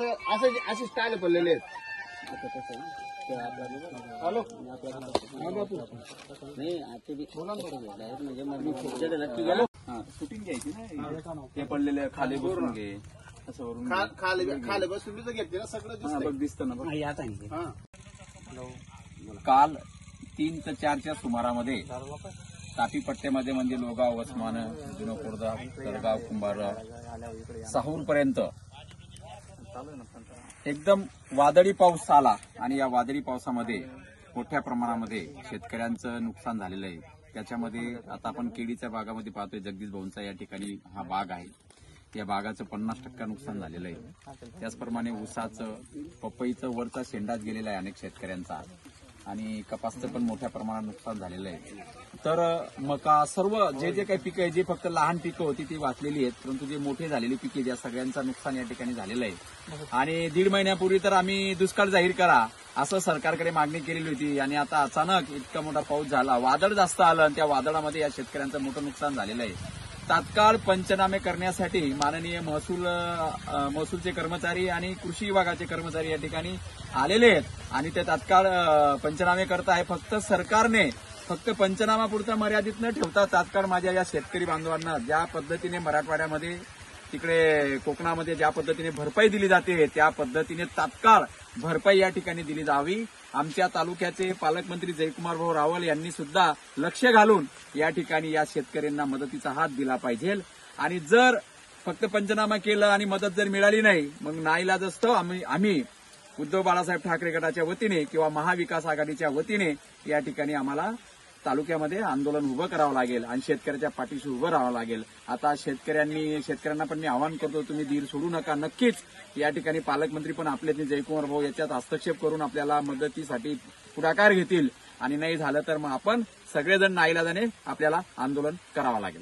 असे स्टाईल पडलेले आहेत. हॅलो नाही आता बी म्हणजे मग पुढच्या नक्की गेलो शूटिंग घ्यायची ना ते पडलेले खाली बसून घे असं वरून खाली बसून मी तर घेतली ना सगळं बघ दिसतं ना बघ. हा. काल 3 ते 4च्या सुमारामध्ये तापी पट्ट्यामध्ये म्हणजे लोगाव वसमान जुनं खोर्दा दरगाव कुंभारगाव साहूर पर्यंत एकदम वादळी पाऊस आला आणि या वादळी पावसामध्ये मोठ्या प्रमाणामध्ये शेतकऱ्यांचं नुकसान झालेलं आहे. त्याच्यामध्ये आता आपण केळीच्या बागामध्ये पाहतोय जगदीश भाऊंचा या ठिकाणी हा बाग आहे. या बागाचं 50% नुकसान झालेलं आहे. त्याचप्रमाणे ऊसाचं पपईचं वरचा शेंडाच गेलेला आहे अनेक शेतकऱ्यांचा आणि कपासचं पण मोठ्या प्रमाणात नुकसान झालेलं आहे. तर मका सर्व जे काही पिकं आहे जे फक्त लहान पिकं होती ती वाचलेली आहेत परंतु जे मोठे झालेली पिके ज्या सगळ्यांचं नुकसान या ठिकाणी झालेलं आहे. आणि 1.5 महिन्यापूर्वी तर आम्ही दुष्काळ जाहीर करा असं सरकारकडे मागणी केलेली होती आणि आता अचानक इतका मोठा पाऊस झाला वादळ जास्त आलं आणि त्या वादळामध्ये या शेतकऱ्यांचं मोठं नुकसान झालेलं आहे. तात्काळ पंचनामे करण्यासाठी माननीय महसूलचे कर्मचारी आणि कृषी विभागाचे कर्मचारी या ठिकाणी आलेले आहेत आणि ते तात्काळ पंचनामे करत आहे. फक्त सरकारने फक्त पंचनामापुरता मर्यादित न ठेवता तात्काळ माझ्या या शेतकरी बांधवांना ज्या पद्धतीने मराठवाड्यामध्ये तिकडे कोकणामध्ये ज्या पद्धतीने भरपाई दिली जाते त्या पद्धतीने तात्काळ भरपाई या ठिकाणी दिली जावी. आमच्या तालुक्याचे पालकमंत्री जयकुमार भाऊ रावल यांनी सुद्धा लक्ष घालून या ठिकाणी या शेतकऱ्यांना मदतीचा हात दिला पाहिजे. आणि जर फक्त पंचनामा केलं आणि मदत जर मिळाली नाही मग नाईलाज असतं आम्ही उद्धव बाळासाहेब ठाकरे गटाच्या वतीने किंवा महाविकास आघाडीच्या वतीने या ठिकाणी आम्हाला तालुक्यामध्ये आंदोलन उभं करावं लागेल आणि शेतकऱ्याच्या पाठीशी उभं राहावं लागेल. आता शेतकऱ्यांना पण मी आवाहन करतो तुम्ही धीर सोडू नका. नक्कीच या ठिकाणी पालकमंत्री पण आपले जयकुमार भाऊ याच्यात हस्तक्षेप करून आपल्याला मदतीसाठी पुढाकार घेतील आणि नाही झालं तर मग आपण सगळेजण नाईलाजाने आपल्याला आंदोलन करावं लागेल.